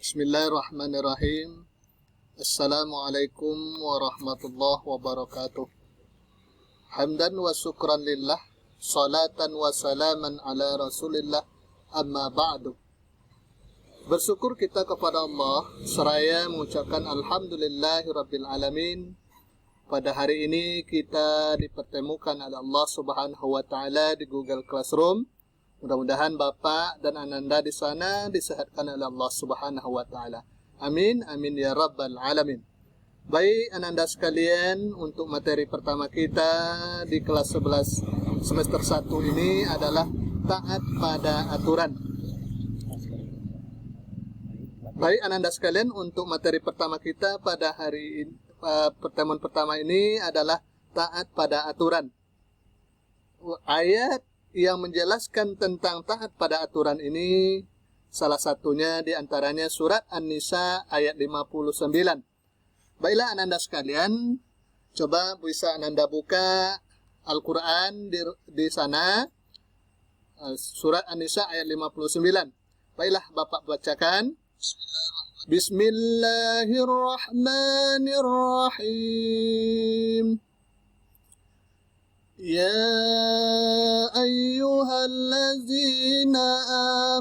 Bismillahirrahmanirrahim. Assalamualaikum warahmatullahi wabarakatuh. Hamdan wa syukran lillah, salatan wa salaman ala rasulillah, amma ba'du. Bersyukur kita kepada Allah seraya mengucapkan alhamdulillahi rabbil alamin. Pada hari ini kita dipertemukan oleh Allah subhanahu wa ta'ala di Google Classroom. Mudah-mudahan Bapak dan Ananda di sana disehatkan oleh Allah Subhanahu wa taala. Amin, amin ya rabbal alamin. Baik Ananda sekalian, untuk materi pertama kita di kelas 11 semester 1 ini adalah taat pada aturan. Baik Ananda sekalian, untuk materi pertama kita pada hari ini, pertemuan pertama ini adalah taat pada aturan. Ayat yang menjelaskan tentang taat pada aturan ini, salah satunya di antaranya surat An-Nisa ayat 59. Baiklah Ananda sekalian, coba bisa Ananda buka Al-Quran di sana, surat An-Nisa ayat 59. Baiklah Bapak bacakan. Bismillahirrahmanirrahim. يا أيها الذين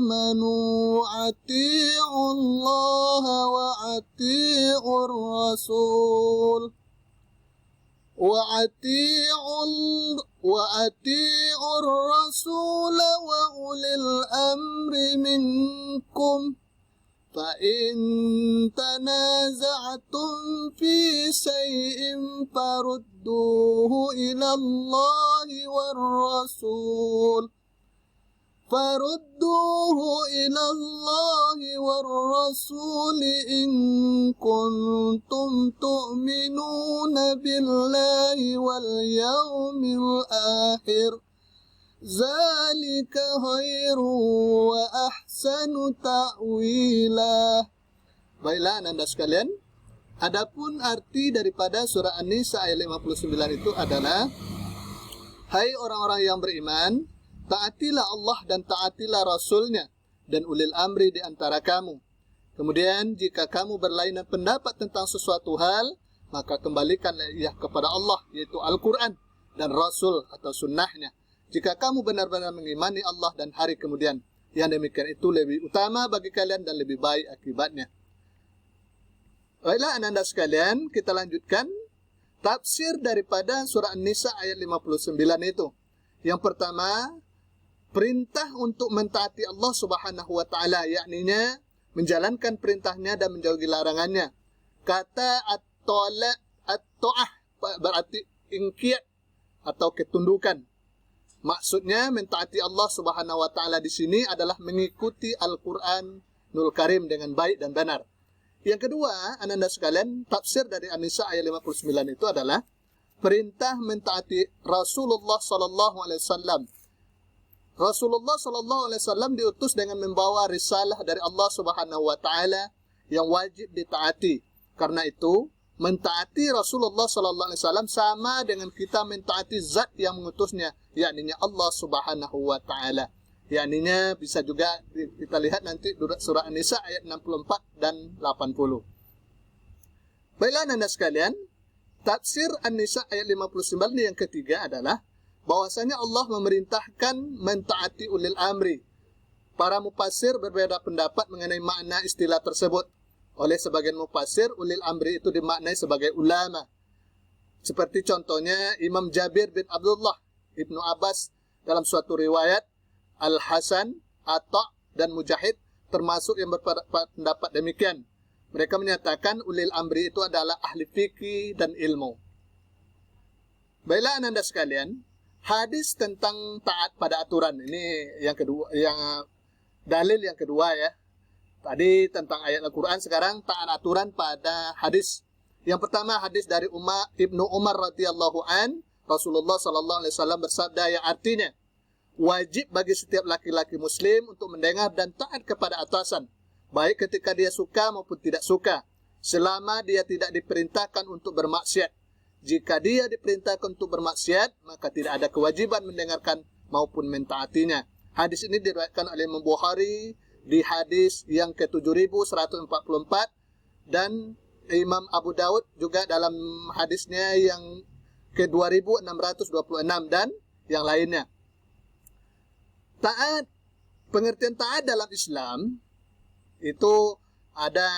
آمنوا أطيعوا الله وأطيعوا الرسول وأولي الأمر منكم فإن تنازعتم في شيء فردوه إلى الله والرسول إن كنتم تؤمنون بالله واليوم الآخر ذلك خير وأحسن تأويلا. Baiklah Anda sekalian, adapun arti daripada surah An-Nisa ayat 59 itu adalah, hai orang-orang yang beriman, taatilah Allah dan taatilah Rasulnya dan ulil amri di antara kamu. Kemudian jika kamu berlainan pendapat tentang sesuatu hal, maka kembalikanlah ia kepada Allah, yaitu Al-Quran dan Rasul atau sunnahnya. Jika kamu benar-benar mengimani Allah dan hari kemudian, yang demikian itu lebih utama bagi kalian dan lebih baik akibatnya. Baiklah Anda sekalian, kita lanjutkan tafsir daripada surah An-Nisa ayat 59 itu. Yang pertama, perintah untuk mentaati Allah Subhanahu wa taala, yakninya menjalankan perintahnya dan menjauhi larangannya. Kata at-ta'ah berarti ingkiyat atau ketundukan. Maksudnya mentaati Allah Subhanahu wa taala di sini adalah mengikuti Al-Qur'anul Karim dengan baik dan benar. Yang kedua, Ananda sekalian, tafsir dari An-Nisa ayat 59 itu adalah perintah mentaati Rasulullah sallallahu alaihi wasallam. Rasulullah sallallahu alaihi wasallam diutus dengan membawa risalah dari Allah Subhanahu wa taala yang wajib ditaati. Karena itu, mentaati Rasulullah sallallahu alaihi wasallam sama dengan kita mentaati zat yang mengutusnya, yakni Allah Subhanahu wa taala. Yakninya bisa juga kita lihat nanti surah An-Nisa ayat 64 dan 80. Baiklah Anda sekalian, tafsir An-Nisa ayat 59 yang ketiga adalah bahwasanya Allah memerintahkan mentaati ulil amri. Para mufassir berbeda pendapat mengenai makna istilah tersebut. Oleh sebagian mufassir, ulil amri itu dimaknai sebagai ulama. Seperti contohnya Imam Jabir bin Abdullah, Ibnu Abbas dalam suatu riwayat, Al-Hasan, Atta' dan Mujahid termasuk yang berpendapat demikian. Mereka menyatakan ulil amri itu adalah ahli fikih dan ilmu. Baiklah Anda sekalian, hadis tentang taat pada aturan ini yang kedua, dalil yang kedua ya. Tadi tentang ayat Al-Quran, sekarang taat aturan pada hadis. Yang pertama hadis dari Ibnu Umar radhiyallahu an, Rasulullah sallallahu alaihi wasallam bersabda yang artinya, wajib bagi setiap laki-laki muslim untuk mendengar dan taat kepada atasan, baik ketika dia suka maupun tidak suka, selama dia tidak diperintahkan untuk bermaksiat. Jika dia diperintahkan untuk bermaksiat, maka tidak ada kewajiban mendengarkan maupun mentaatinya. Hadis ini diriwayatkan oleh Imam Bukhari di hadis yang ke-7144, dan Imam Abu Daud juga dalam hadisnya yang ke-2626 dan yang lainnya. Taat, pengertian taat dalam Islam itu ada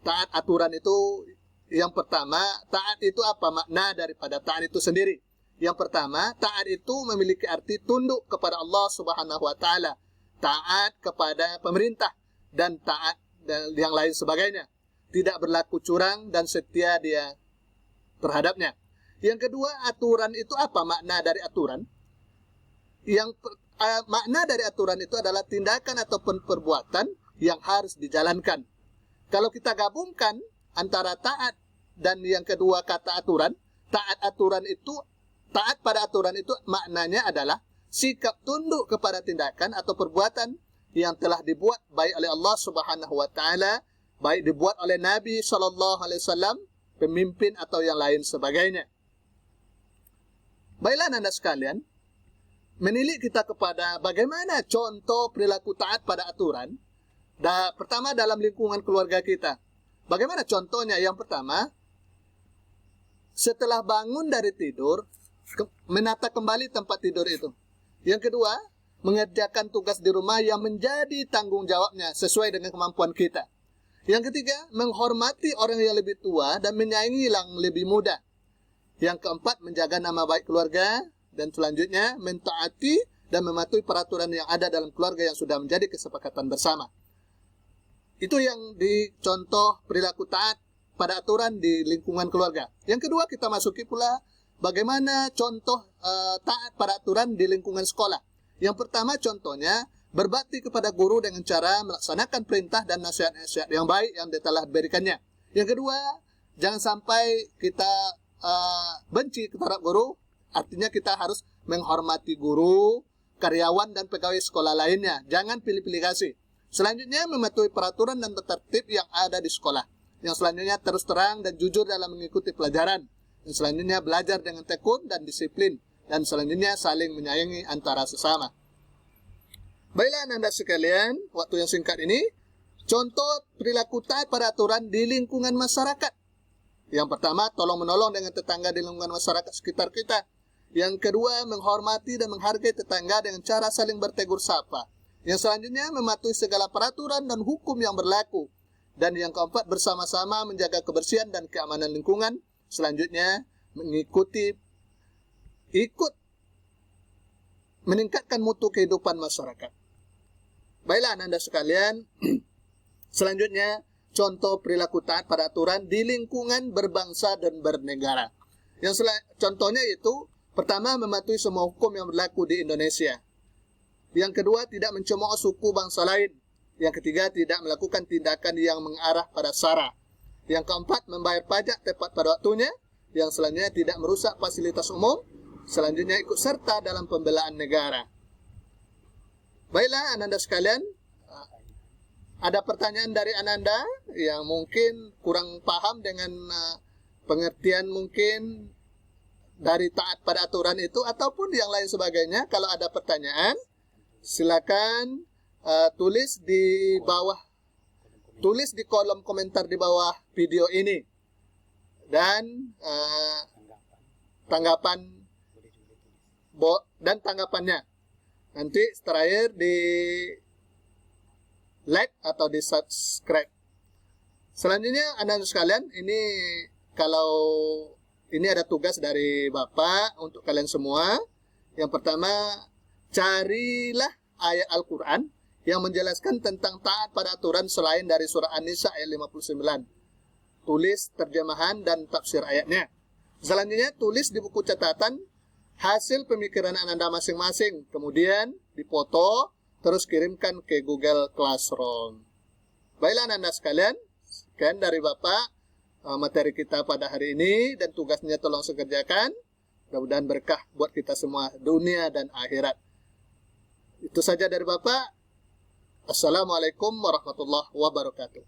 taat aturan itu. Yang pertama, taat itu apa makna daripada taat itu sendiri? Yang pertama, taat itu memiliki arti tunduk kepada Allah Subhanahu wa taala, taat kepada pemerintah, dan taat dan yang lain sebagainya. Tidak berlaku curang dan setia dia terhadapnya. Yang kedua, aturan itu apa makna dari aturan? Makna dari aturan itu adalah tindakan ataupun perbuatan yang harus dijalankan. Kalau kita gabungkan antara taat dan yang kedua kata aturan, taat pada aturan itu maknanya adalah sikap tunduk kepada tindakan atau perbuatan yang telah dibuat baik oleh Allah Subhanahu wa taala, baik dibuat oleh Nabi SAW, pemimpin atau yang lain sebagainya. Baiklah Anda sekalian, menilik kita kepada bagaimana contoh perilaku taat pada aturan. Pertama dalam lingkungan keluarga kita. Bagaimana contohnya? Yang pertama, setelah bangun dari tidur, menata kembali tempat tidur itu. Yang kedua, mengerjakan tugas di rumah yang menjadi tanggung jawabnya sesuai dengan kemampuan kita. Yang ketiga, menghormati orang yang lebih tua dan menyayangi yang lebih muda. Yang keempat, menjaga nama baik keluarga. Dan selanjutnya, mentaati dan mematuhi peraturan yang ada dalam keluarga yang sudah menjadi kesepakatan bersama. Itu yang dicontoh perilaku taat pada aturan di lingkungan keluarga. Yang kedua, kita masuki pula bagaimana contoh taat pada aturan di lingkungan sekolah. Yang pertama contohnya, berbakti kepada guru dengan cara melaksanakan perintah dan nasihat-nasihat yang baik yang dia telah berikannya. Yang kedua, jangan sampai kita benci kepada guru, artinya kita harus menghormati guru, karyawan, dan pegawai sekolah lainnya. Jangan pilih-pilih kasih. Selanjutnya, mematuhi peraturan dan tertib yang ada di sekolah. Yang selanjutnya, terus terang dan jujur dalam mengikuti pelajaran. Yang selanjutnya, belajar dengan tekun dan disiplin. Dan selanjutnya, saling menyayangi antara sesama. Baiklah Anda sekalian, waktu yang singkat ini, contoh perilaku taat pada aturan di lingkungan masyarakat. Yang pertama, tolong-menolong dengan tetangga di lingkungan masyarakat sekitar kita. Yang kedua, menghormati dan menghargai tetangga dengan cara saling bertegur sapa. Yang selanjutnya, mematuhi segala peraturan dan hukum yang berlaku. Dan yang keempat, bersama-sama menjaga kebersihan dan keamanan lingkungan. Selanjutnya, meningkatkan mutu kehidupan masyarakat. Baiklah Anda sekalian, selanjutnya contoh perilaku taat pada aturan di lingkungan berbangsa dan bernegara. Contohnya itu, pertama, mematuhi semua hukum yang berlaku di Indonesia. Yang kedua, tidak mencemooh suku bangsa lain. Yang ketiga, tidak melakukan tindakan yang mengarah pada sara. Yang keempat, membayar pajak tepat pada waktunya. Yang selanjutnya, tidak merusak fasilitas umum. Selanjutnya, ikut serta dalam pembelaan negara. Baiklah Ananda sekalian, ada pertanyaan dari Ananda yang mungkin kurang paham dengan pengertian mungkin dari taat pada aturan itu ataupun yang lain sebagainya. Kalau ada pertanyaan, silakan tulis di kolom komentar di bawah video ini, dan tanggapannya nanti terakhir di like atau di subscribe. Selanjutnya Anda sekalian, kalau ini ada tugas dari Bapak untuk kalian semua. Yang pertama, carilah ayat Al-Quran yang menjelaskan tentang taat pada aturan selain dari surah An-Nisa ayat 59. Tulis terjemahan dan tafsir ayatnya. Selanjutnya, tulis di buku catatan hasil pemikiran Anda masing-masing, kemudian dipoto, terus kirimkan ke Google Classroom. Baiklah Anda sekalian, sekian dari Bapak materi kita pada hari ini, dan tugasnya tolong sekerjakan. Mudah-mudahan berkah buat kita semua dunia dan akhirat. Itu saja dari Bapak. Assalamualaikum warahmatullahi wabarakatuh.